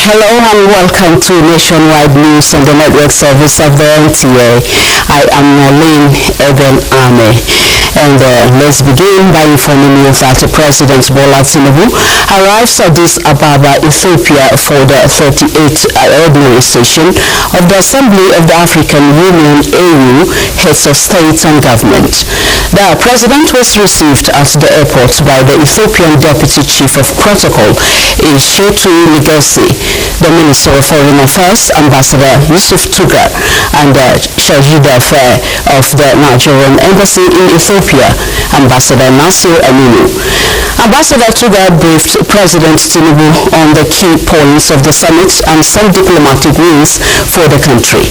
Hello and welcome to Nationwide News on the network service of the NTA. I am Nalin Eben Ame. And let's begin by informing you that President Bola Tinubu arrives at Addis Ababa, Ethiopia for the 38th ordinary session of the Assembly of the African Union AU Heads of State and Government. The president was received at the airport by the Ethiopian Deputy Chief of Protocol, Ishetu Nigesi, the Minister of Foreign Affairs, Ambassador Yusuf Tuga, and Shahida of the Nigerian Embassy in Ethiopia, Ambassador Nasir Aminu. Ambassador Tuga briefed President Tinubu on the key points of the summit and some diplomatic wins for the country.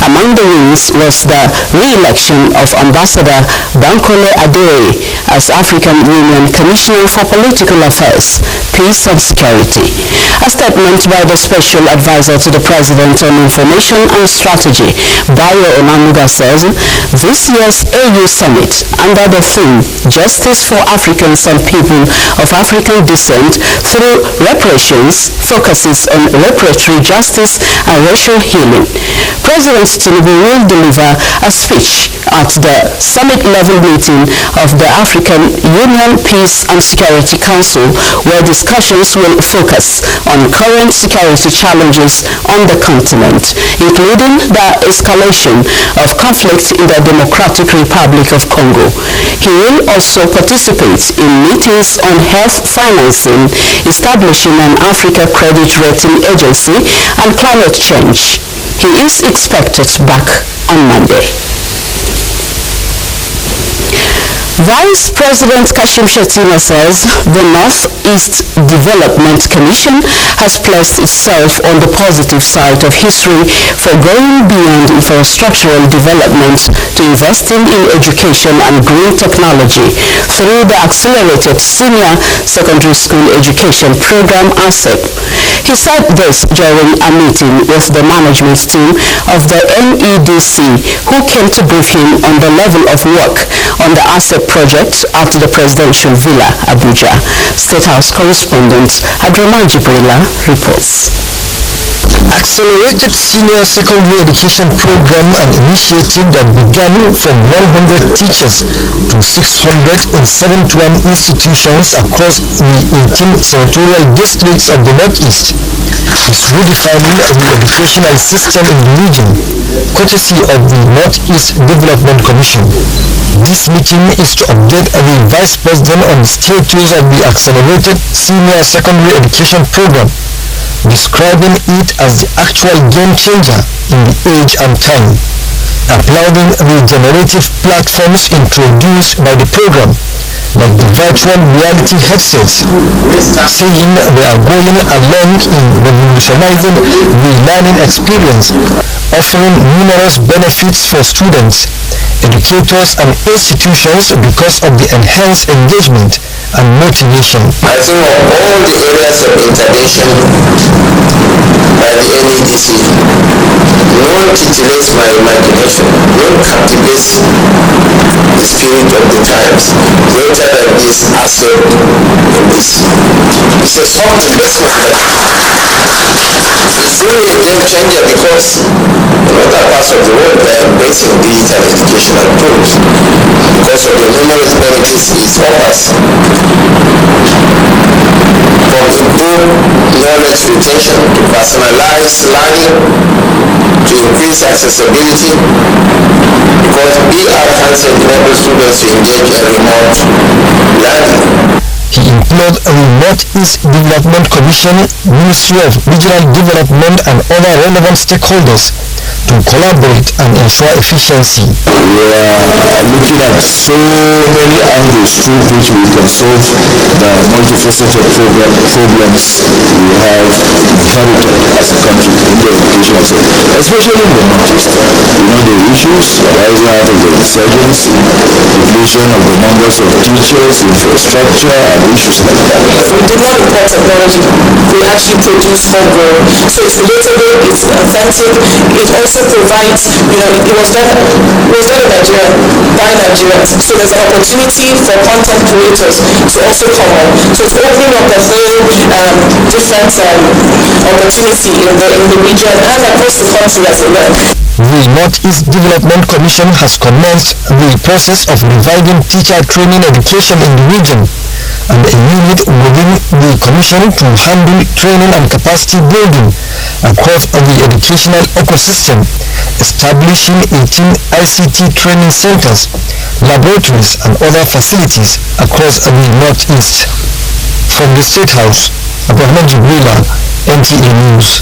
Among the wins was the re-election of Ambassador Bankole Adere as African Union Commissioner for Political Affairs, Peace and Security. A statement by the Special Advisor to the President on Information and Strategy, Bayo Onanuga, says this year's AU Summit, under the theme Justice for Africans and People of African Descent through Reparations, focuses on reparatory justice and racial healing. President Tinubu will deliver a speech at the summit-level meeting of the African Union Peace and Security Council, where discussions will focus on current security challenges on the continent, including the escalation of conflict in the Democratic Republic of Congo. He will also participate in meetings on health financing, establishing an Africa Credit Rating Agency, and climate change. He is expected back on Monday. Vice President Kashim Shettima says the Northeast Development Commission has placed itself on the positive side of history for going beyond infrastructural development to investing in education and green technology through the Accelerated Senior Secondary School Education Program ASEP. He said this during a meeting with the management team of the NEDC, who came to brief him on the level of work on the ASEP project at the Presidential Villa, Abuja. State House correspondent Adroma Jibrila reports. Accelerated Senior Secondary Education Program, an initiative that began from 100 teachers to 600 in 71 institutions across the 18 senatorial districts of the Northeast, is redefining the educational system in the region, courtesy of the Northeast Development Commission. This meeting is to update the Vice President on the status of the Accelerated Senior Secondary Education Program, describing it as the actual game changer in the age and time, applauding the generative platforms introduced by the program, like the virtual reality headsets, saying they are going along in revolutionizing the learning experience, offering numerous benefits for students, educators and institutions because of the enhanced engagement and motivation. I think of all the areas of intervention by the NEDC, none titillates my imagination, none captivates the spirit of the times greater than this asset in this. It's a soft investment. It's really a game changer because in other parts of the world they are embracing digital educational tools because of the numerous benefits it offers. from improved knowledge retention to personalized learning to increase accessibility, because BR handset enables students to engage in remote learning. He employed the Northeast Development Commission, Ministry of Regional Development and other relevant stakeholders to collaborate and ensure efficiency. We are looking at so many angles through which we can solve the multifaceted problems we have inherited as a country in the education sector, especially in the Northeast. You know, the issues arising out of the insurgents, depletion of the numbers of teachers, infrastructure, and issues like that. We did not import technology. We actually produce homegrown. So it's relatable, it's authentic. It also provides, it was done in Nigeria by Nigerians. So there's an opportunity for content creators to also come on. So it's opening up a whole different opportunity in the region and across the country as well. The Northeast Development Commission has commenced the process of reviving teacher training education in the region, and a unit within the commission to handle training and capacity building across the educational ecosystem, establishing 18 ICT training centers, laboratories and other facilities across the Northeast. From the State House, Abuja, NTA News.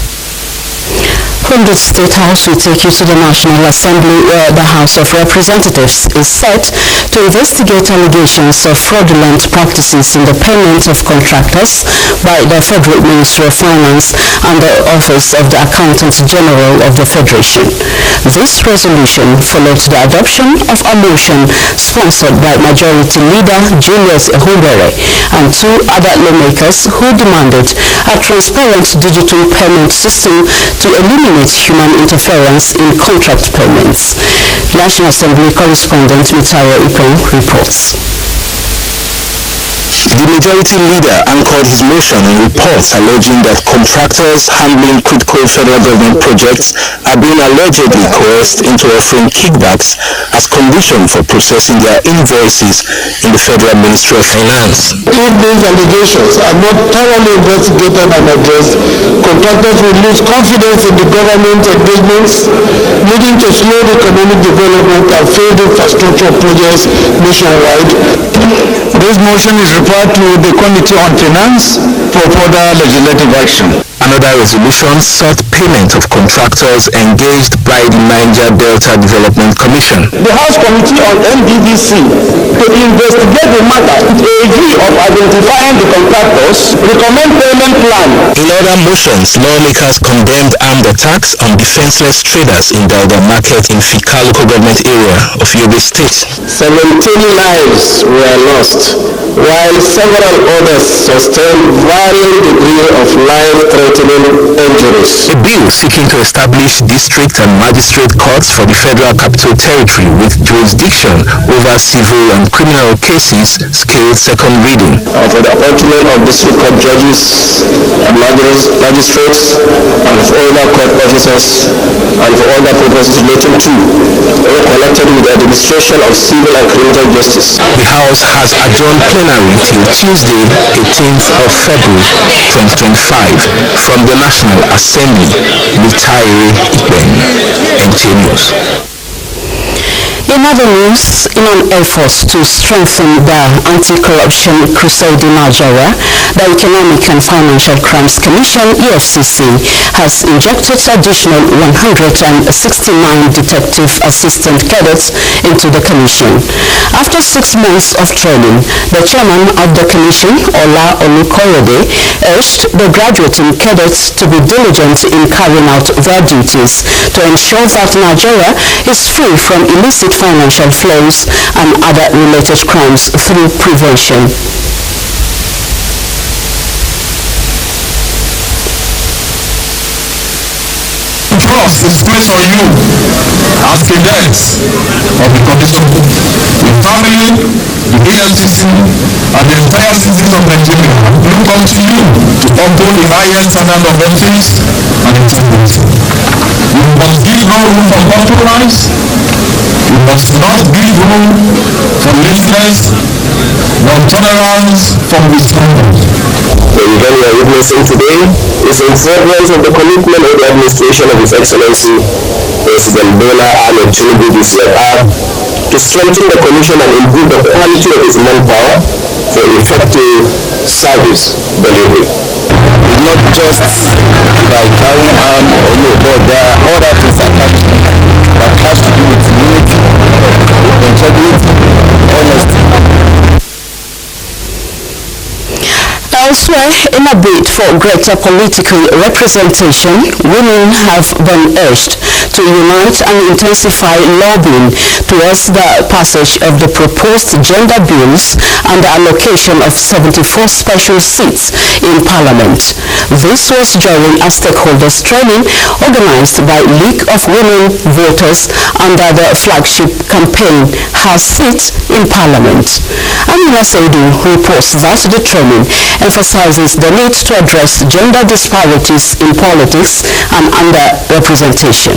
From the State House, we take you to the National Assembly, where the House of Representatives is set to investigate allegations of fraudulent practices in the payment of contractors by the Federal Ministry of Finance and the Office of the Accountant General of the Federation. This resolution followed the adoption of a motion sponsored by Majority Leader Julius Ehubere and two other lawmakers who demanded a transparent digital payment system to eliminate human interference in contract payments. National Assembly correspondent Mitayo Ikon reports. The Majority Leader anchored his motion in reports alleging that contractors handling critical federal government projects are being allegedly coerced into offering kickbacks as condition for processing their invoices in the Federal Ministry of Finance. If these allegations are not thoroughly investigated and addressed, contractors will lose confidence in the government engagements, leading to slowed economic development and failed infrastructure projects nationwide. This motion is referred to the Committee on Finance for further legislative action. Another resolution sought payment of contractors engaged by the Niger Delta Development Commission. The House Committee on NDDC to investigate the matter with a view of identifying the contractors, recommend payment plan. In other motions, lawmakers condemned armed attacks on defenseless traders in Dauda Market in Fika local government area of Yobe State. 17 lives were lost, while several others sustained varying degree of life-threatening injuries. A bill seeking to establish district and magistrate courts for the Federal Capital Territory with jurisdiction over civil and criminal cases scaled second reading. For the appointment of district court judges and magistrates and for other court officers and for other purposes relating to or connected with the administration of civil and criminal justice. The House has adjourned plenary till Tuesday, 18th of February 2025. From the National Assembly, Mitaye Ikben, NTA News. In other news, in an effort to strengthen the anti-corruption crusade in Nigeria, the Economic and Financial Crimes Commission, EFCC, has injected additional 169 detective assistant cadets into the commission. After 6 months of training, the chairman of the commission, Ola Olukoyede, urged the graduating cadets to be diligent in carrying out their duties to ensure that Nigeria is free from illicit financial flows and other related crimes through prevention. Trust is placed on you as cadets of the commission. The family, the EFCC, and the entire citizens of Nigeria look up to you to uphold the highest standard of ethics and integrity. You must give no room for compromise. You must not give room for laziness, nor tolerance for misconduct. The event we are witnessing today is in furtherance of the commitment of the administration of His Excellency President Bola Ahmed Tinubu DCFR to strengthen the Commission and improve the quality of its manpower for effective service delivery. Not just by carrying on, but there are other things that has to do with unity, integrity, honesty. Elsewhere, in a bid for greater political representation, women have been urged to unite and intensify lobbying towards the passage of the proposed gender bills and the allocation of 74 special seats in Parliament. This was during a stakeholders training organized by League of Women Voters under the flagship campaign Her Seat in Parliament. Amina Saidu reports that the training emphasizes the need to address gender disparities in politics and underrepresentation.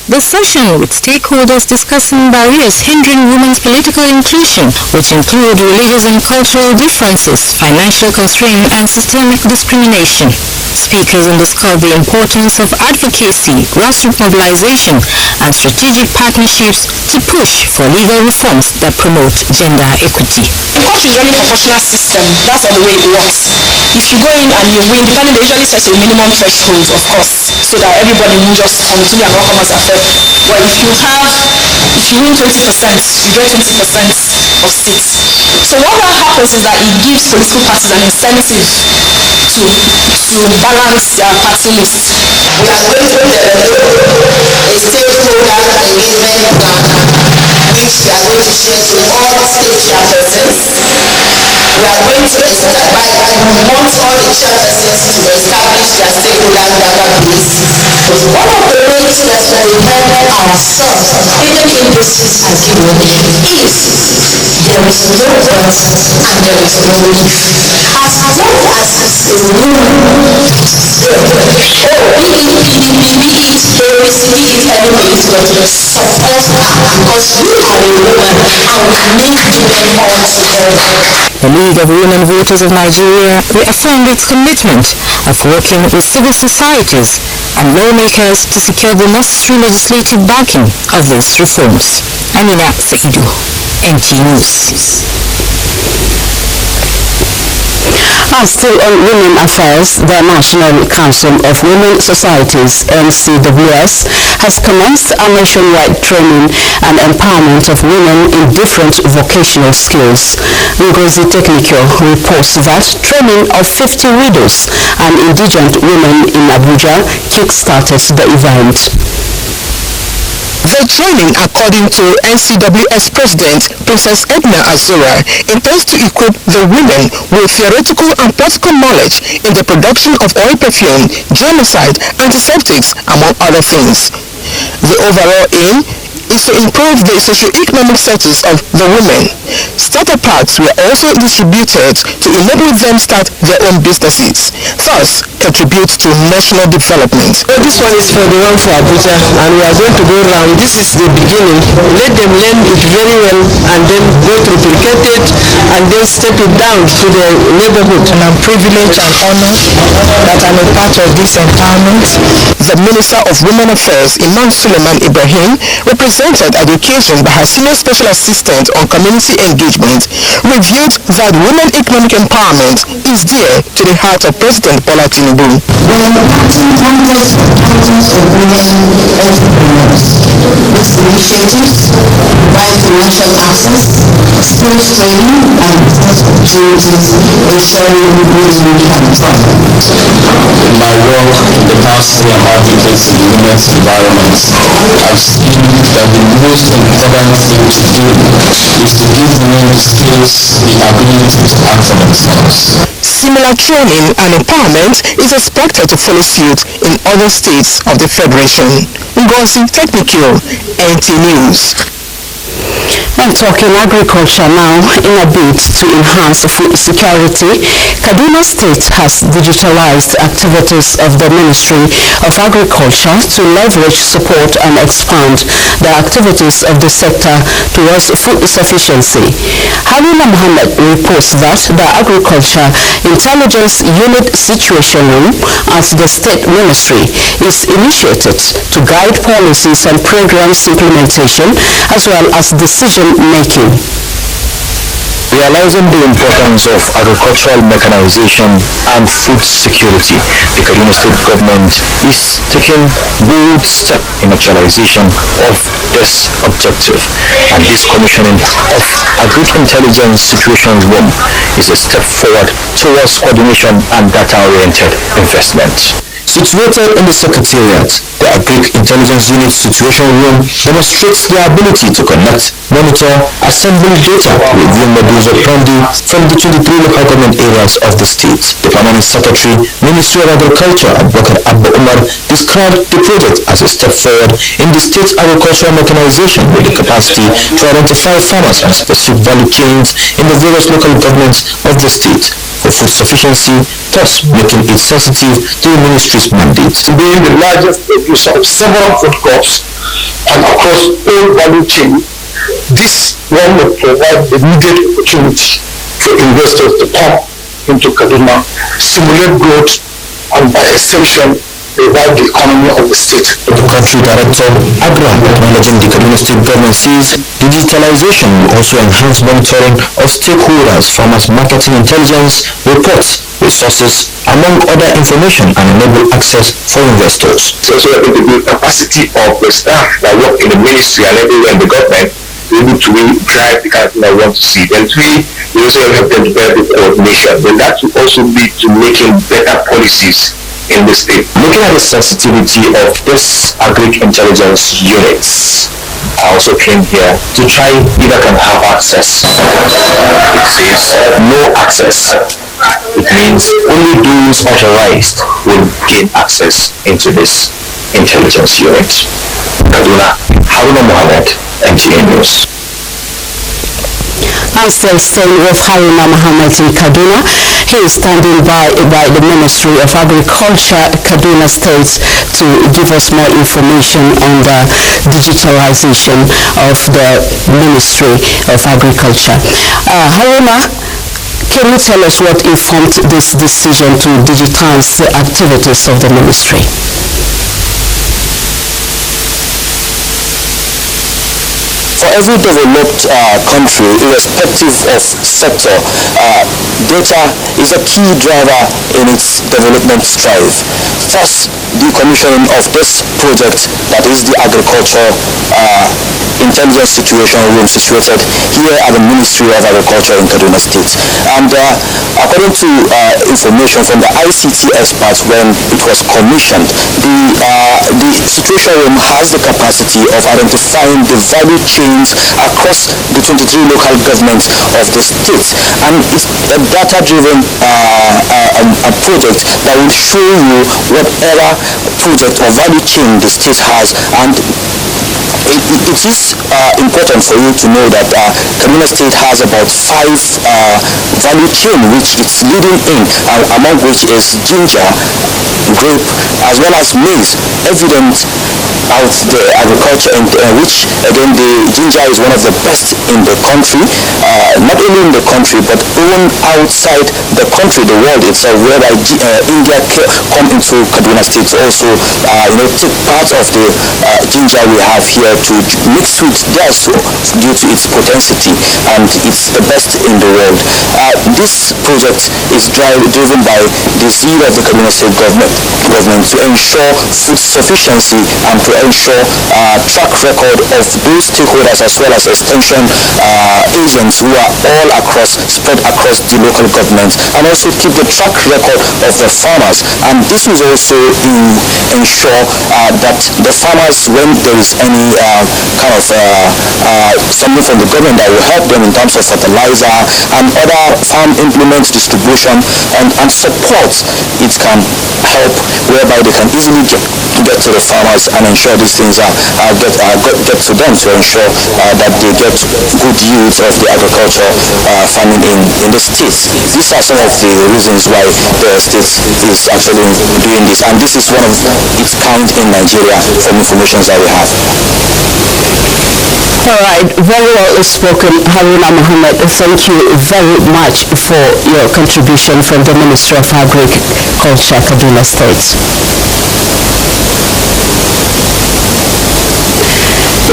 The session with stakeholders discussing barriers hindering women's political inclusion, which include religious and cultural differences, financial constraint, and systemic discrimination. Speakers underscored the importance of advocacy, grassroots mobilization, and strategic partnerships to push for legal reforms that promote gender equity. The country is running a proportional system. That's not the way it works. If you go in and you win, depending, they usually set a minimum threshold, of course, so that everybody will just continue and not come as a threat. But if you win 20%, you get 20% of seats. So what that happens is that it gives political parties an incentive to balance their party list. We are going to develop a stakeholder engagement plan which we are going to share to all state chairpersons. We are going to we want all the chairpersons to establish their stakeholder database. One of the ways that we help ourselves, even in this argument, is there is no voice and there is no if. As long as it's a woman, be it anyways, but support her because you are a woman and we need women all together. The League of Women Voters of Nigeria reaffirmed its commitment of working with civil societies and lawmakers to secure the necessary legislative backing of these reforms. Amina Saidu, NTA News. Still on women affairs, the National Council of Women Societies, NCWS, has commenced a nationwide training and empowerment of women in different vocational skills. Ngozi Technical reports that training of 50 widows and indigent women in Abuja kick-started the event. The training, according to NCWS President Princess Edna Azura, intends to equip the women with theoretical and practical knowledge in the production of oil perfume, germicide, antiseptics, among other things. The overall aim is to improve the socio-economic status of the women. Starter packs were also distributed to enable them start their own businesses, thus contribute to national development. So this one is for the one for Abuja, and we are going to go around. This is the beginning. Let them learn it very well and then go to replicate it and then step it down to the neighborhood. And I'm privileged and honored that I'm a part of this empowerment. The Minister of Women Affairs, Imam Suleiman Ibrahim, represented at the occasion by her Senior Special Assistant on Community Engagement, revealed that women economic empowerment is dear to the heart of President Bola Tinubu. We are impacting hundreds of thousands of women entrepreneurs. These initiatives provide financial access, skills training, and business opportunities, ensuring women can thrive. In my work in the Council of Advocates in Women's Environment, I've seen that the most important thing to do is to give women the skills, the ability to act for themselves. Similar training and empowerment is expected to follow suit in other states of the Federation. Ngozi Technical, NT News. And talking agriculture now, in a bid to enhance food security, Kaduna State has digitalized activities of the Ministry of Agriculture to leverage, support and expand the activities of the sector towards food sufficiency. Haruna Mohammed reports that the Agriculture Intelligence Unit Situation Room at the State Ministry is initiated to guide policies and programs implementation as well as decision making. Realizing the importance of agricultural mechanization and food security, the Kaduna State government is taking bold steps in actualization of this objective. And this commissioning of Agri-Intelligence Situation Room is a step forward towards coordination and data-oriented investment. Situated in the Secretariat, the Agri-Intelligence Unit Situation Room demonstrates the ability to connect, monitor, assemble data, review models operandi from the 23 local government areas of the state. The Permanent Secretary, Ministry of Agriculture, Abba Umar, described the project as a step forward in the state's agricultural mechanization with the capacity to identify farmers and specific value chains in the various local governments of the state for food sufficiency, thus making it sensitive to the ministry's mandate. Being the largest producer of several food crops and across all value chain, this one will provide the needed opportunity for investors to come into Kaduna, stimulate growth, and by extension, revive the economy of the state. The country director, Agra, acknowledging the Kaduna State government says digitalization will also enhance monitoring of stakeholders, farmers' marketing intelligence, reports, resources, among other information, and enable access for investors. It's also going to build capacity of the staff that work in the ministry and everywhere in the government to be able to really drive the kind of thing I want to see. Then three, we also help them to better the coordination. Then that will also lead to making better policies in the state. Looking at the sensitivity of this Agri-Intelligence units, I also came here to try if I can have access. It says no access. It means only those authorized will gain access into this intelligence unit. Kaduna, Haruna Mohammed, NTA News. I'm still staying with Haruna Mohammed in Kaduna. He is standing by the Ministry of Agriculture, Kaduna State, to give us more information on the digitalization of the Ministry of Agriculture. Haruna, can you tell us what informed this decision to digitize the activities of the ministry? For every developed country, irrespective of sector, data is a key driver in its development strive. Thus, the commissioning of this project, that is the Agriculture Intelligence Situation Room, situated here at the Ministry of Agriculture in Kaduna State. And according to information from the ICT experts when it was commissioned, the Situation Room has the capacity of identifying the value chains across the 23 local governments of the state, and it's a data-driven project that will show you whatever project or value chain the state has. And it is important for you to know that Kaduna State has about 5 value chain which it's leading in, among which is ginger, grape, as well as maize, evident out the agriculture, and which again the ginger is one of the best in the country, not only in the country but even outside the country, the world itself, whereby India come into Kaduna State to also take part of the ginger we have here to mix with theirs due to its potency, and it's the best in the world. This project is driven by the zeal of the Kaduna State government to ensure food sufficiency and to ensure track record of those stakeholders as well as extension agents who are all spread across the local government, and also keep the track record of the farmers. And this will also ensure that the farmers, when there is any kind of something from the government that will help them in terms of fertilizer and other farm implement distribution and support, it can help whereby they can easily get to the farmers and ensure ensure these things get to them, to ensure that they get good yields of the agriculture farming in the states. These are some of the reasons why the state is actually doing this, and this is one of its kind in Nigeria from information that we have. All right, very well spoken, Haruna Mohammed. Thank you very much for your contribution from the Ministry of Agriculture, Kaduna State.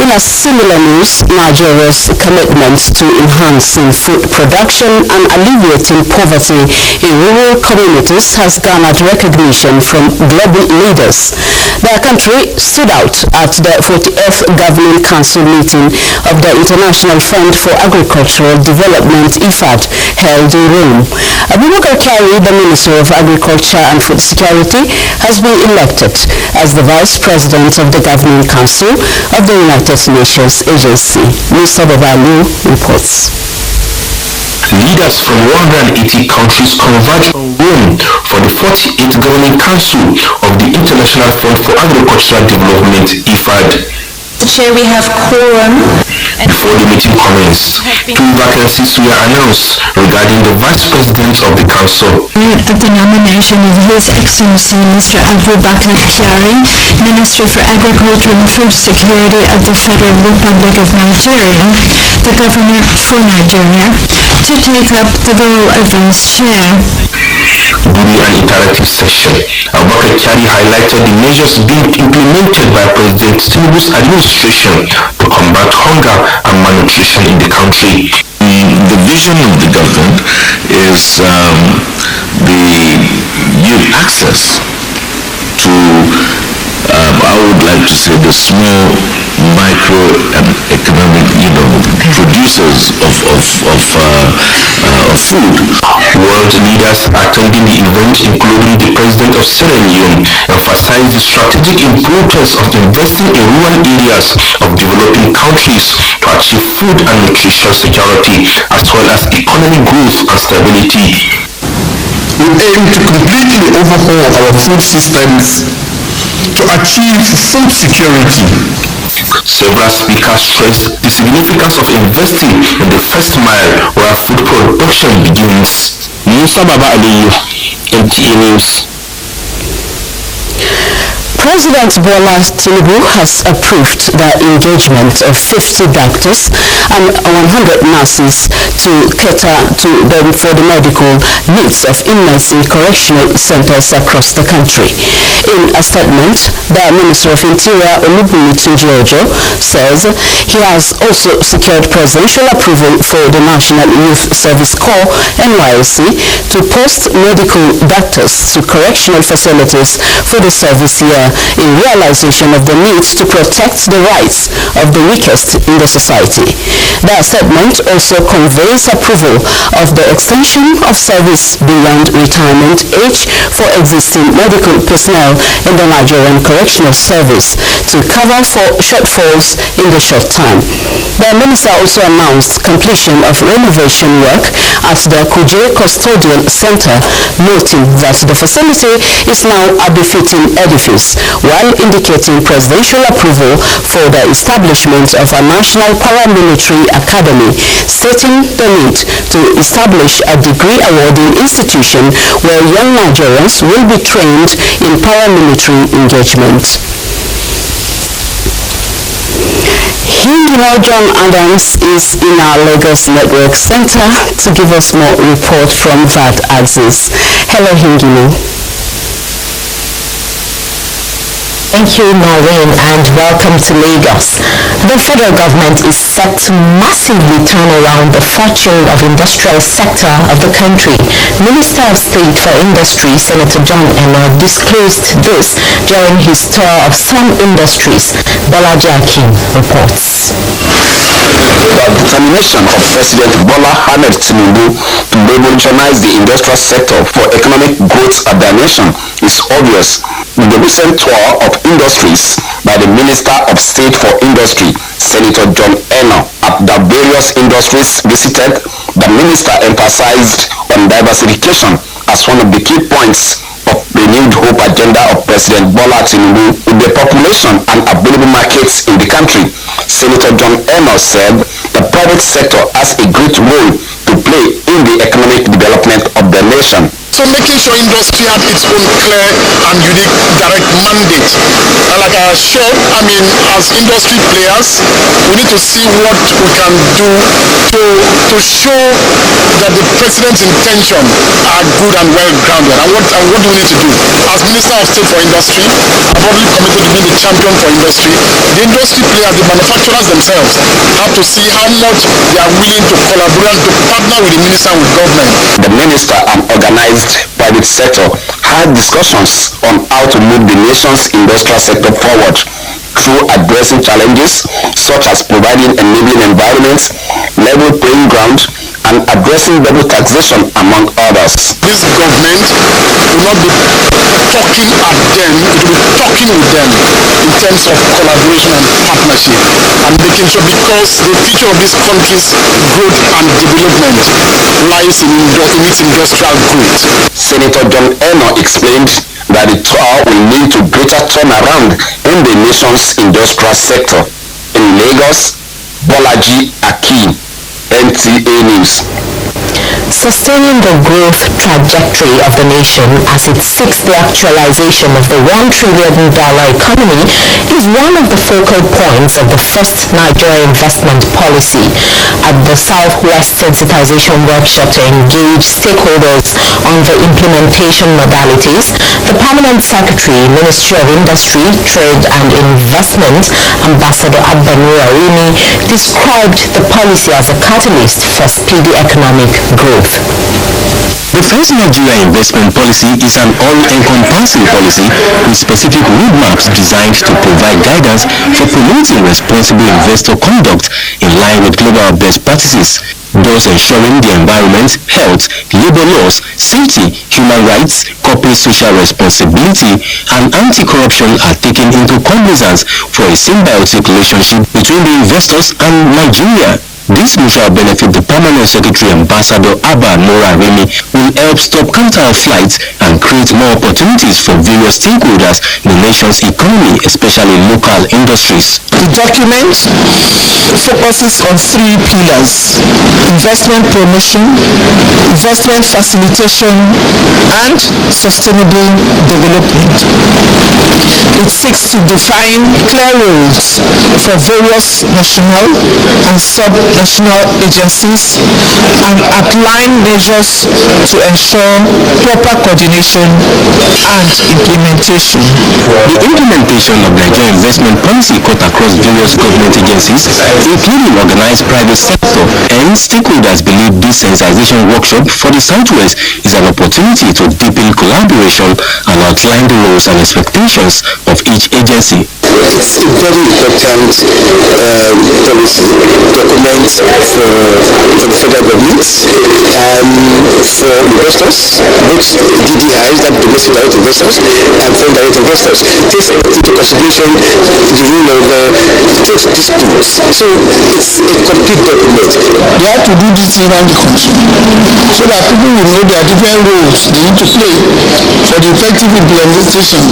In a similar news, Nigeria's commitment to enhancing food production and alleviating poverty in rural communities has garnered recognition from global leaders. The country stood out at the 48th Governing Council meeting of the International Fund for Agricultural Development, IFAD, held in Rome. Abuja, the Minister of Agriculture and Food Security, has been elected as the Vice President of the Governing Council of the United Nations Agency. Mr. Babalu reports. Leaders from 180 countries converged on Rome for the 48th Governing Council of the International Fund for Agricultural Development, IFAD. Chair, we have quorum. Before the meeting commenced, 2 vacancies were announced regarding the Vice President of the Council. The nomination of His Excellency Mr. Abubakar Kyari, Minister for Agriculture and Food Security of the Federal Republic of Nigeria, the Governor for Nigeria, to take up the role of Vice Chair. During an interactive session, Abubakar Kyari highlighted the measures being implemented by President Tinubu's administration to combat hunger and malnutrition in the country. The vision of the government is the youth access to, I would like to say, the small, micro and economic, producers of food. World leaders attending the event, including the President of Sierra Leone, emphasized the strategic importance of investing in rural areas of developing countries to achieve food and nutrition security, as well as economic growth and stability. We aim to completely overhaul our food systems to achieve food security. Several speakers stressed the significance of investing in the first mile where food production begins. Musa Baba Aliyu, NTA News. President Bola Tinubu has approved the engagement of 50 doctors and 100 nurses to cater to them for the medical needs of inmates in correctional centers across the country. In a statement, the Minister of Interior, Olubunmi Tunji-Ojo, says he has also secured presidential approval for the National Youth Service Corps, NYSC, to post medical doctors to correctional facilities for the service year in realization of the need to protect the rights of the weakest in the society. The statement also conveys approval of the extension of service beyond retirement age for existing medical personnel in the Nigerian Correctional Service to cover for shortfalls in the short time. The minister also announced completion of renovation work at the Kuje Custodial Center, noting that the facility is now a befitting edifice, while indicating presidential approval for the establishment of a national paramilitary academy, stating the need to establish a degree-awarding institution where young Nigerians will be trained in paramilitary engagement. John Adams is in our Lagos Network Center to give us more report from that axis. Hello, Hingino. Thank you, Maureen, and welcome to Lagos. The federal government is set to massively turn around the fortune of the industrial sector of the country. Minister of State for Industry, Senator John Emma, disclosed this during his tour of some industries. Balaji Akin reports. The determination of President Bola Ahmed Tinubu to revolutionize the industrial sector for economic growth of the nation is obvious. With the recent tour of industries by the Minister of State for Industry, Senator John Emma, at the various industries visited, the minister emphasized on diversification as one of the key points of renewed hope agenda of President Bola Tinubu with the population and available markets in the country. Senator John Eno said the private sector has a great role to play in the economic development of the nation. So making sure industry had its own clear and unique direct mandate. And like I assured, as industry players, we need to see what we can do to show that the president's intention are good and well grounded. And what do we need to do? As Minister of State for Industry, I've already committed to be the champion for industry. The industry players, the manufacturers themselves, have to see how much they are willing to collaborate, to partner with the minister and with government. The minister and organized private sector had discussions on how to move the nation's industrial sector forward through addressing challenges such as providing enabling environments, level playing ground, and addressing double taxation, among others. This government will not be talking at them, it will be talking with them in terms of collaboration and partnership and making sure, because the future of this country's growth and development lies in its industrial growth. Senator John Eno explained that the tour will lead to greater turnaround in the nation's industrial sector. In Lagos, Bolaji Akin, NTA News. Sustaining the growth trajectory of the nation as it seeks the actualization of the $1 trillion economy is one of the focal points of the first Nigerian investment policy. At the Southwest Sensitization Workshop to engage stakeholders on the implementation modalities, the Permanent Secretary, Ministry of Industry, Trade and Investment, Ambassador Abanura Rimi, described the policy as a catalyst for speedy economic growth. The first Nigerian investment policy is an all-encompassing policy with specific roadmaps designed to provide guidance for promoting responsible investor conduct in line with global best practices, thus ensuring the environment, health, labor laws, safety, human rights, corporate social responsibility, and anti-corruption are taken into cognizance for a symbiotic relationship between the investors and Nigeria. This mutual benefit the Permanent Secretary Ambassador Abanura Rimi will help stop counter flights and create more opportunities for various stakeholders in the nation's economy, especially local industries. The document focuses on three pillars: investment promotion, investment facilitation, and sustainable development. It seeks to define clear roles for various national and sub-national agencies and outline measures to ensure proper coordination and implementation. The implementation of Nigerian investment policy cut across various government agencies, including organized private sector, and stakeholders believe this sensitization workshop for the Southwest is an opportunity to deepen collaboration and outline the roles and expectations of each agency. It's a very important policy document for the federal government for investors, both DDIs, that domestic direct investors, and foreign direct investors. Takes into consideration the rule of trade disputes. So it's a complete document. They have to do this around the country so that people will know there are different roles they need to play for the effective implementation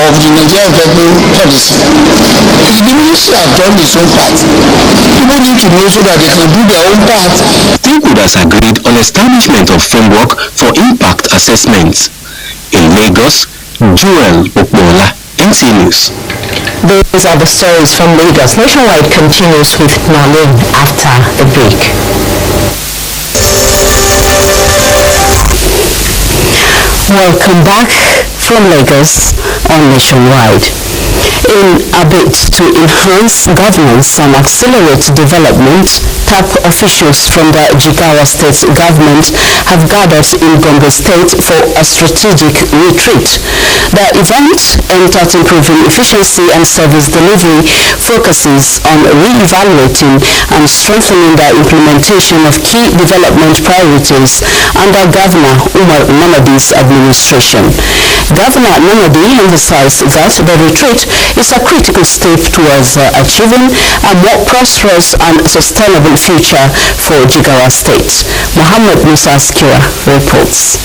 of the Nigerian investment policy. If the ministry has done its own part, people need to know so that they can do their own part. Stakeholders agreed on establishment of framework for impact assessments. In Lagos, Joel Okbola, NTA News. Those are the stories from Lagos. Nationwide continues with Nolin after the break. Welcome back from Lagos on Nationwide. In a bid to enhance governance and accelerate development, top officials from the Jigawa State government have gathered in Gombe State for a strategic retreat. The event, aimed at improving efficiency and service delivery, focuses on re-evaluating and strengthening the implementation of key development priorities under Governor Umar Namadi's administration. Governor Namadi emphasized that the retreat is a critical step towards achieving a more prosperous and sustainable future for Jigawa State. Muhammad Musa Skira reports.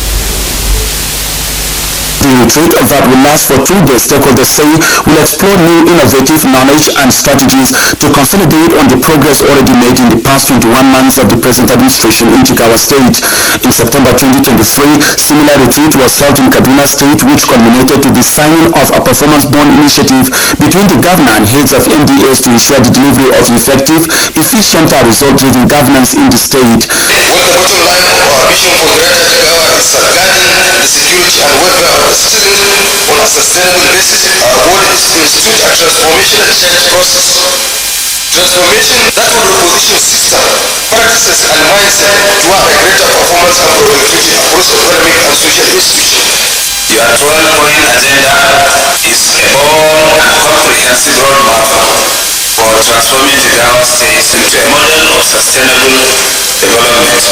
The retreat that will last for 2 days, stakeholders say, will explore new innovative knowledge and strategies to consolidate on the progress already made in the past 21 months of the present administration in Jigawa State. In September 2023, similar retreat was held in Kaduna State, which culminated to the signing of a performance bond initiative between the governor and heads of NDAs to ensure the delivery of effective, efficient and result-driven governance in the state. What the bottom line of our vision for Greater Jigawa is safeguarding the security and welfare of the citizens on a sustainable basis. Our goal is to institute a transformational change process. Transformation that will reposition system, practices and mindset to have a greater performance and productivity across economic and social institutions. Your 12-point agenda is a bold and comprehensive roadmap for transforming Jigawa State into a model of sustainable development.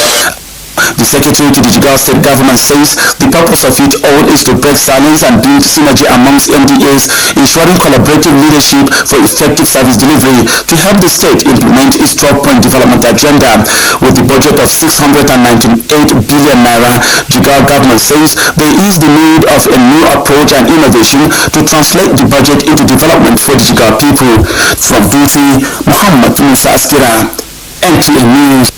The secretary to the Jigawa State government says the purpose of it all is to break silence and build synergy amongst NDAs, ensuring collaborative leadership for effective service delivery to help the state implement its 12-point development agenda. With the budget of 698 billion naira, Jigawa government says there is the need of a new approach and innovation to translate the budget into development for the Jigawa people. From Duty, Muhammad Musa Askira, NTA News.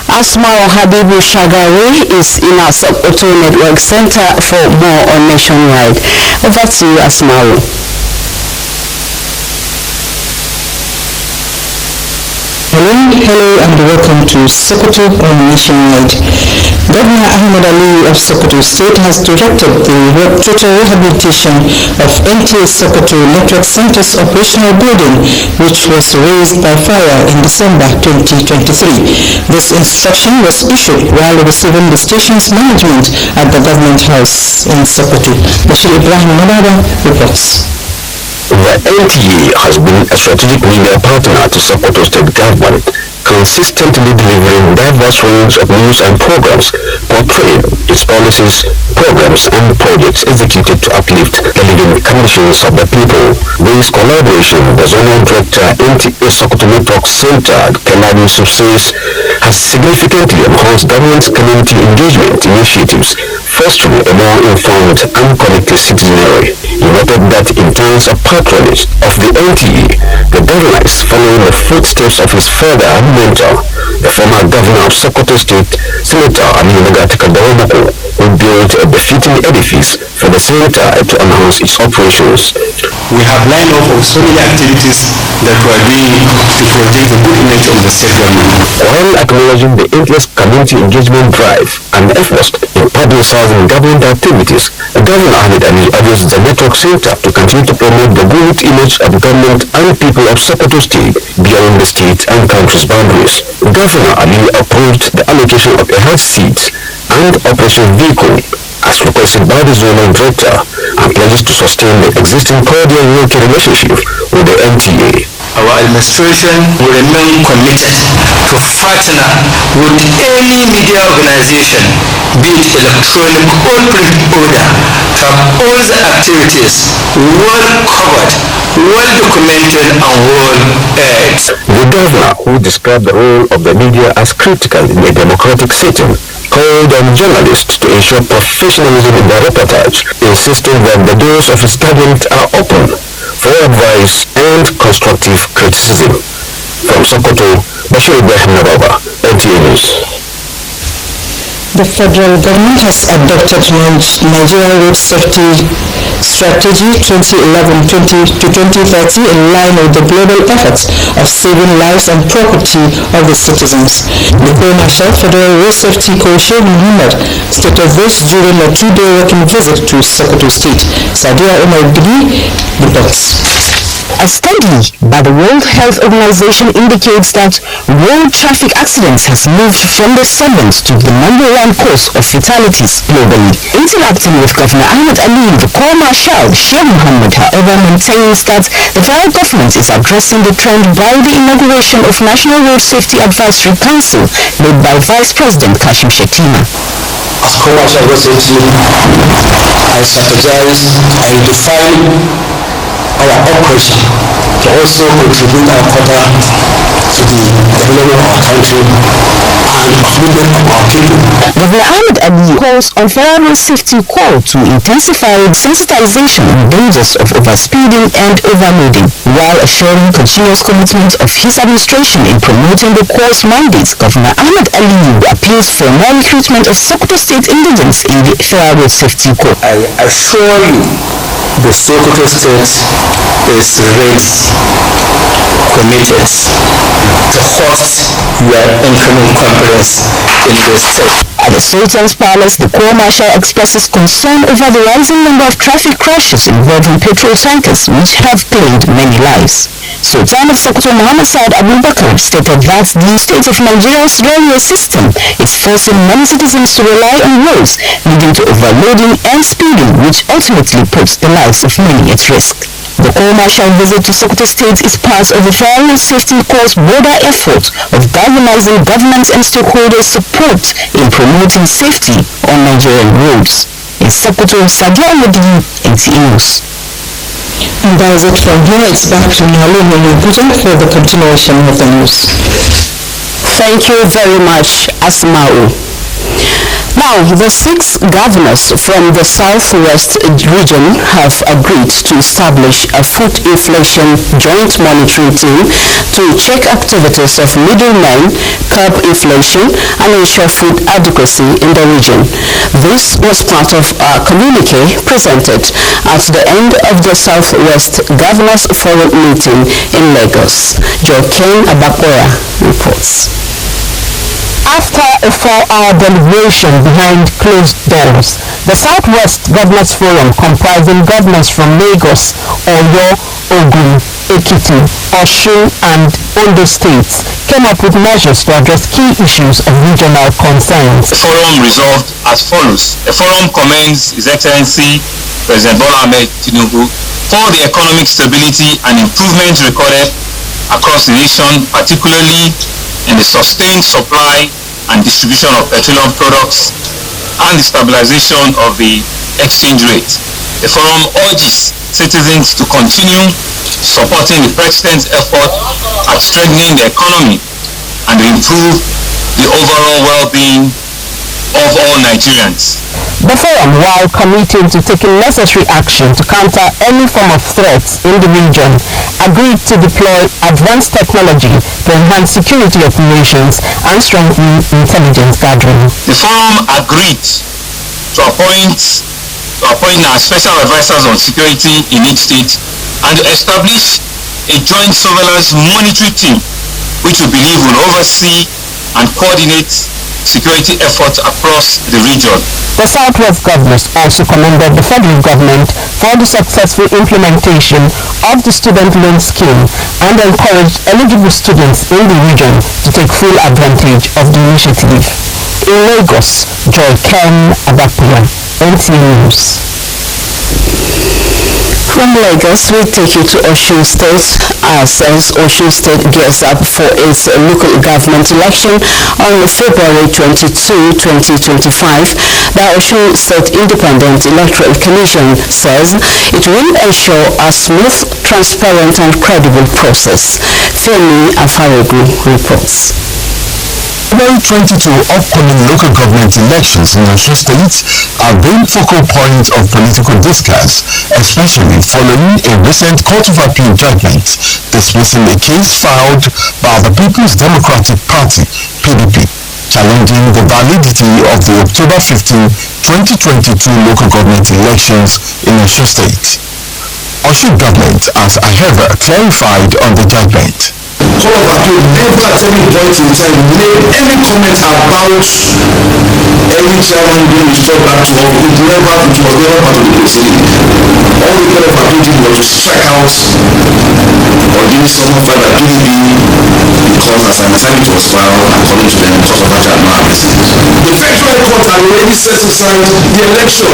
Asmao Habibu Shagari is in our Sokoto Network Center for more on Nationwide. Over to you, Asmao. Hello and welcome to Sokoto on Nationwide. Governor Ahmed Ali of Sokoto State has directed the total rehabilitation of NTA Sokoto Network Center's operational building, which was razed by fire in December 2023. This instruction was issued while receiving the station's management at the Government House in Sokoto. Bashir Ibrahim Malaba reports. The NTA has been a strategic media partner to Sokoto State government, consistently delivering diverse range of news and programs, portraying its policies, programs and projects executed to uplift the living conditions of the people. This collaboration, the Zonal Director NTA Sokoto Network Center, Kelani Yusuf says, has significantly enhanced government's community engagement initiatives, fostering a more informed and connected citizenry. He noted that in times of patronage of the NTA, the governor is following the footsteps of his father and mentor, the former governor of Sokoto State, Senator Aminu Dawomaku, who built a befitting edifice for the center to enhance its operations. We have lined up of so many activities that we are doing to project the good image of the state government. While acknowledging the endless community engagement drive and efforts in publicizing government activities, Governor Ahmed Ali urged the network center to continue to promote the good image of government and people of Sokoto State beyond the state and country's boundaries. Governor Ali approved the allocation of a health seat and operation vehicle as requested by the zonal director and pledges to sustain the existing cordial working relationship with the NTA. Our administration will remain committed to partner with any media organization, be it electronic or print order, to have all the activities well covered, well documented and well aired. The governor, who described the role of the media as critical in a democratic setting, called on journalists to ensure professionalism in their reportage, insisting that the doors of his cabinet are open for advice and constructive criticism. From Sokoto, Bashir Ibrahim Nababa, NTA News. The federal government has adopted Nigerian Road Safety Strategy 2011-2030 in line with the global efforts of saving lives and property of the citizens. The Marshal Federal Road Safety Coach Muhammad stated this during a 2-day working visit to Sokoto State. Sadia Omar Digi reports. A study by the World Health Organization indicates that road traffic accidents has moved from the 7th to the #1 cause of fatalities globally. Interacting with Governor Ahmed Ali, the Corps Marshal Sheikh Mohammed, however, maintains that the federal government is addressing the trend by the inauguration of National Road Safety Advisory Council led by Vice President Kashim Shettima. As Corps Marshal Road Safety, I strategize and define our operation to also contribute our quota to the development of our country and upliftment of our people. Governor Ahmed Ali calls on federal road safety corps to intensify sensitization on dangers of overspeeding and overloading, while assuring continuous commitment of his administration in promoting the corps' mandates. Governor Ahmed Ali appeals for more recruitment of Sokoto State indigents in the federal road safety corps. I assure you, the Sokoto State is ready, committed to host your incoming conference in the state. At the Sultan's Palace, the Corps Marshal expresses concern over the rising number of traffic crashes involving petrol tankers, which have claimed many lives. Sultan of Sokoto Muhammad Saad Abubakar stated that the state of Nigeria's railway system is forcing many citizens to rely on roads, leading to overloading and speeding, which ultimately puts the lives of many at risk. The Corps Marshal visit to Sokoto State is part of the Federal Safety Corps' broader effort of galvanizing government and stakeholders' support in promoting safety on Nigerian roads. In Sokoto, Sadia Almadi, NTA News. And that is it from here. It's back to Nalini in Abuja for the continuation of the news. Thank you very much, Asma'u. Now, the 6 governors from the Southwest region have agreed to establish a food inflation joint monitoring team to check activities of middlemen, curb inflation, and ensure food adequacy in the region. This was part of a communique presented at the end of the Southwest Governors Forum meeting in Lagos. Joaquin Abakoya reports. After a 4-hour deliberation behind closed doors, the Southwest Governors Forum, comprising governors from Lagos, Oyo, Ogun, Ekiti, Osun, and Ondo states, came up with measures to address key issues of regional concerns. The forum resolved as follows. The forum commends His Excellency President Bola Ahmed Tinubu for the economic stability and improvements recorded across the nation, particularly in the sustained supply and distribution of petroleum products and the stabilization of the exchange rate. The forum urges citizens to continue supporting the President's effort at strengthening the economy and improve the overall well-being of all Nigerians. The forum, while committing to taking necessary action to counter any form of threats in the region, agreed to deploy advanced technology to enhance security operations and strengthen intelligence gathering. The forum agreed to appoint our special advisors on security in each state and to establish a joint surveillance monitoring team which we believe will oversee and coordinate security efforts across the region. The Southwest governors also commended the federal government for the successful implementation of the student loan scheme and encouraged eligible students in the region to take full advantage of the initiative. In Lagos, Joy Ken Abakuya, NTA News. From Lagos, we take you to Osun State as Osun State gears up for its local government election on February 22, 2025. The Osun State Independent Electoral Commission says it will ensure a smooth, transparent and credible process. Femi Afaregu reports. February 22 upcoming local government elections in Osun State are being focal points of political discourse, especially following a recent Court of Appeal judgment dismissing a case filed by the People's Democratic Party, PDP, challenging the validity of the October 15, 2022 local government elections in Osun State. Osun government has, however, clarified on the judgment. Court of Appeal never at any point in time made any comment about any chairman being restored back to office. It was never part of the proceeding. All the Court of Appeal did was to strike out or give someone filed by PDP because as I understand it was filed according to them because of that no arrest. The Federal Court had already set aside the election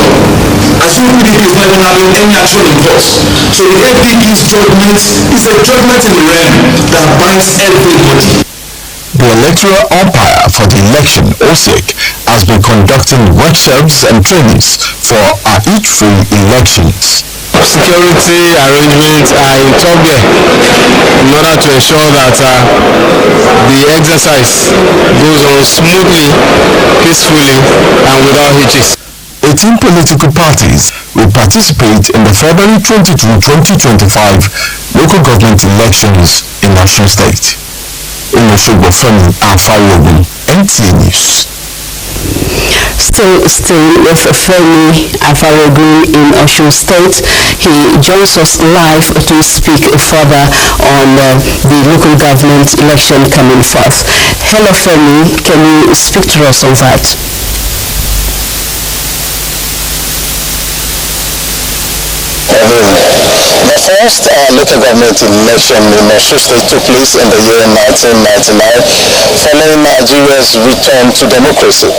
as if PDP is not even having any action in force. So the APP's judgment is a judgment in the realm that binds everybody. The electoral umpire for the election, OSEC, has been conducting workshops and trainings for each free elections. Security arrangements are in top gear in order to ensure that the exercise goes on smoothly, peacefully, and without hitches. 18 political parties will participate in the February 22-2025 local government elections in Osun State. In Osogbo Femi Afayogun, NTA News. Still with Femi Afayogun in Osun State. He joins us live to speak further on the local government election coming forth. Hello Femi, can you speak to us on that? The first local government election in Osun State took place in the year 1999, following Nigeria's return to democracy.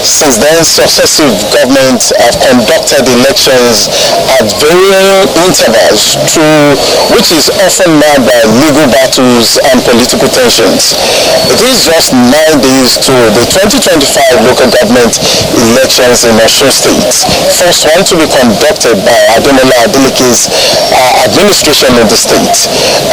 Since then, successive governments have conducted elections at varying intervals, which is often marked by legal battles and political tensions. It is just 9 days to the 2025 local government elections in Osun State. First one to be conducted by Ademola Adeleke's administration in the state.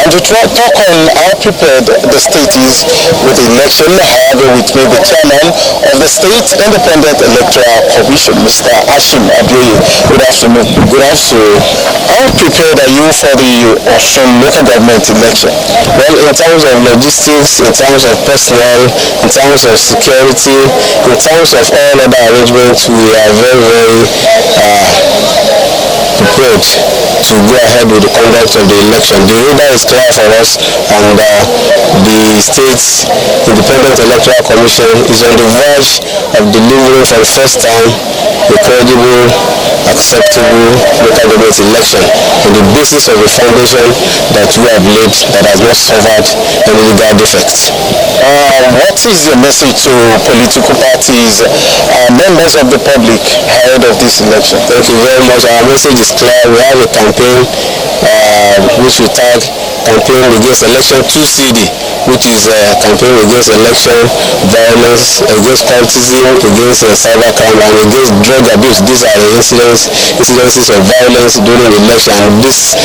And to talk on how prepared the state is with the election, I have with me the chairman of the State Independent Electoral Commission, Mr. Ashim Abioye. Good afternoon. Good afternoon. How prepared are you for the Osun local government election? Well, in terms of logistics, in terms of personnel, in terms of security, in terms of all other arrangements, we are very, very prepared to go ahead with the conduct of the election. The order is clear for us, and the State's Independent Electoral Commission is on the verge of delivering for the first time a credible, acceptable local government election on the basis of a foundation that we have laid that has not suffered any legal defects. What is your message to political parties and members of the public ahead of this election? Thank you very much. Our message is clear. We have a campaign which we tag Campaign Against Election 2CD, which is a campaign against election violence, against cultism, against cybercrime, and against drug abuse. These are the incidences of violence during the election, and this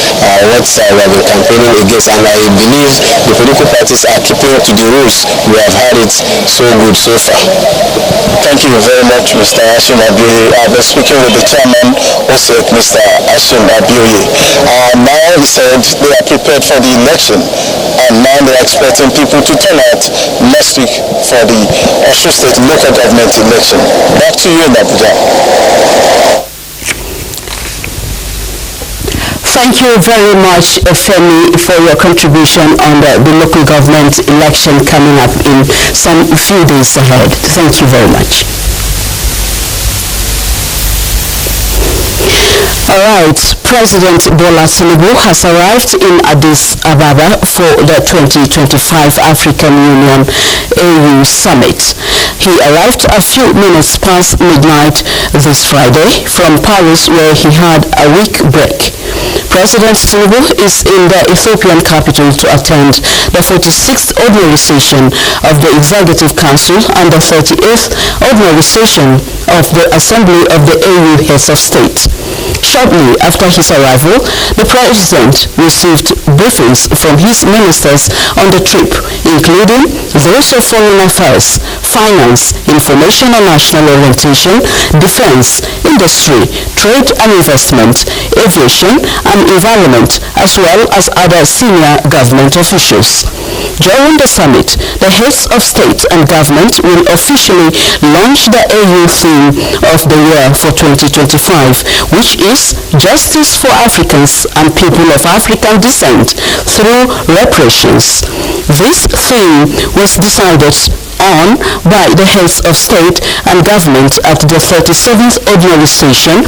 what we have been campaigning against, and I believe the political parties are keeping to the rules. We have had it so good so far. Thank you very much, Mr. Ashim Abioye. I've been speaking with the chairman, also Mr. Ashim Abioye. Now he said they are prepared for the election, and now they are expecting people to turn out next week for the Osun State local government election. Back to you in Abuja. Thank you very much, Femi, for your contribution on the local government election coming up in some few days ahead. Thank you very much. All right, President Bola Tinubu has arrived in Addis Ababa for the 2025 African Union AU Summit. He arrived a few minutes past midnight this Friday from Paris, where he had a week break. President Tinubu is in the Ethiopian capital to attend the 46th ordinary session of the Executive Council and the 38th ordinary session of the Assembly of the AU Heads of State. Shortly after his arrival, the President received briefings from his ministers on the trip, including those of Foreign Affairs, Finance, Information and National Orientation, Defense, Industry, Trade and Investment, Aviation and Environment, as well as other senior government officials. During the summit, the heads of state and government will officially launch the AU theme of the year for 2025, which is Justice for Africans and People of African Descent Through Reparations. This theme was decided on by the heads of state and government at the 37th ordinary session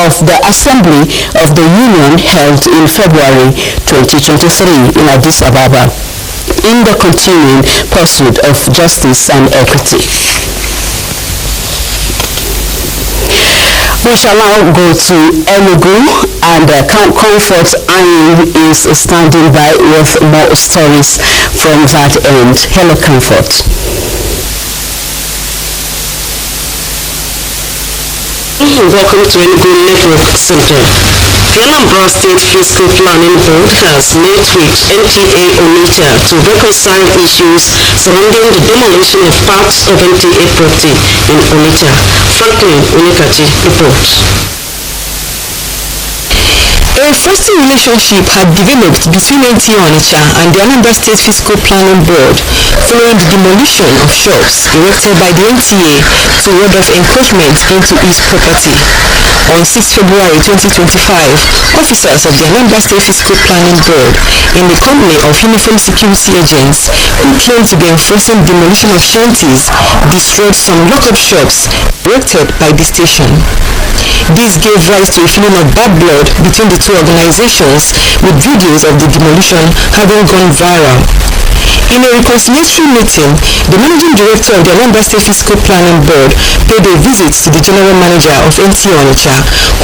of the Assembly of the Union held in February 2023 in Addis Ababa, in the continuing pursuit of justice and equity. We shall now go to Enugu, and Comfort Ayin is standing by with more stories from that end. Hello, Comfort. Welcome to Enugu Network Center. The Anambra State Fiscal Planning Board has met with NTA Onitsha to reconcile issues surrounding the demolition of parts of NTA property in Onitsha. Franklin Onyekachi reports. A frosty relationship had developed between NTA Onitsha and the Anambra State Fiscal Planning Board following the demolition of shops erected by the NTA to ward off encroachment into its property. On 6 February 2025, officers of the Anambra State Fiscal Planning Board in the company of uniformed security agents who claimed to be enforcing demolition of shanties destroyed some lock-up shops erected by the station. This gave rise to a feeling of bad blood between the two organizations, with videos of the demolition having gone viral. In a reconciliatory meeting, the managing director of the Anambra State Fiscal Planning Board paid a visit to the general manager of NTA Onitsha,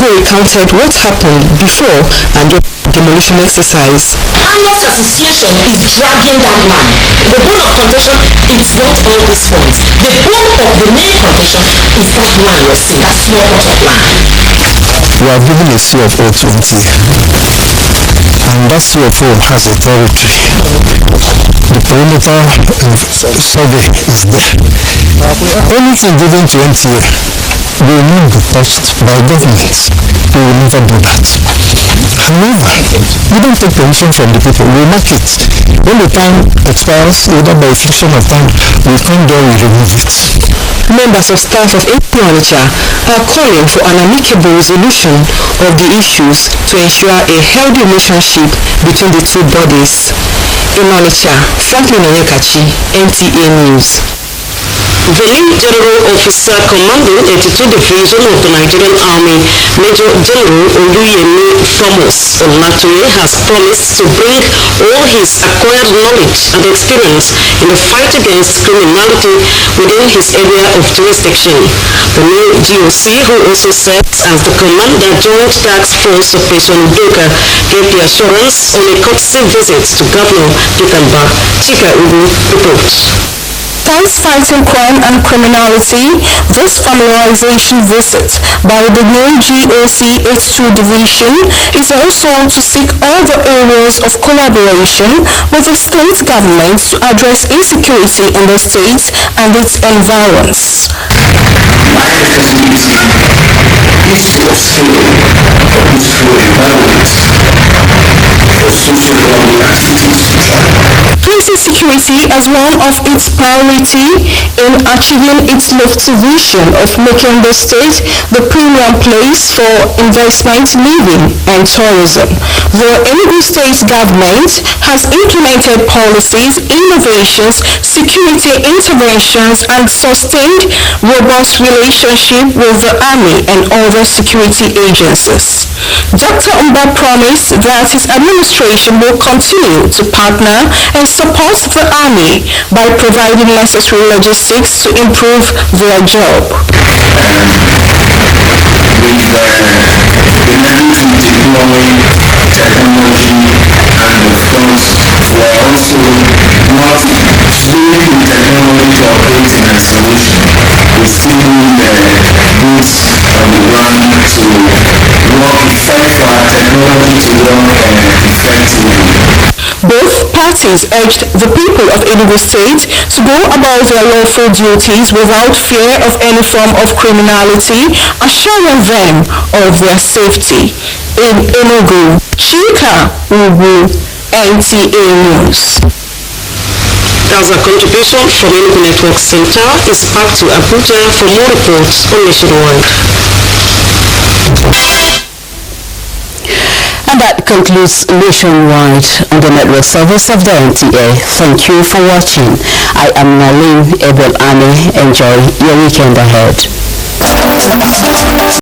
who recounted what happened before and during the demolition exercise. Anambra Association is dragging that man. The bone of contention is not all these funds. The bone of the main contention is that man you're seeing, that small pot of land. We are given a CFO to NTA, and that CFO has a territory. The perimeter survey is there. Anything given to NTA will not be touched by government. We will never do that. However, we don't take permission from the people. We mark it. When the time expires, either by friction of time, we come there, we remove it. Members of staff of NTA Onitsha are calling for an amicable resolution of the issues to ensure a healthy relationship between the two bodies. In Onitsha, Franklin Onyekachi, NTA News. The new General Officer commanding 82 Division of the Nigerian Army, Major General Oluyemi Thomas Olatoye, has promised to bring all his acquired knowledge and experience in the fight against criminality within his area of jurisdiction. The new GOC, who also serves as the Commander Joint Task Force Operation Doka, gave the assurance on a courtesy visit to Governor Dikamba. Chika Ugu reports. Thanks fighting crime and criminality, this familiarization visit by the new GOC 82 Division is also to seek other areas of collaboration with the state government to address insecurity in the state and its environs. Placing security as one of its priority in achieving its lofty vision of making the state the premium place for investment, living, and tourism. The Enugu State government has implemented policies, innovations, security interventions, and sustained robust relationship with the Army and other security agencies. Dr. Umba promised that his administration will continue to partner and support the Army by providing necessary logistics to improve their job. Technology, and of course, we are also not doing the technology to operate in isolation. We still need boots on the ground to work effectively, technology to work effectively. Both parties urged the people of Enugu State to go about their lawful duties without fear of any form of criminality, assuring them of their safety. In Enugu, Chika Ugu, NTA News. As a contribution from Enugu Network Center is back to Abuja for more reports on Nationwide. And that concludes Nationwide on the network service of the NTA. Thank you for watching. I am Nalin Ebel Ame. Enjoy your weekend ahead.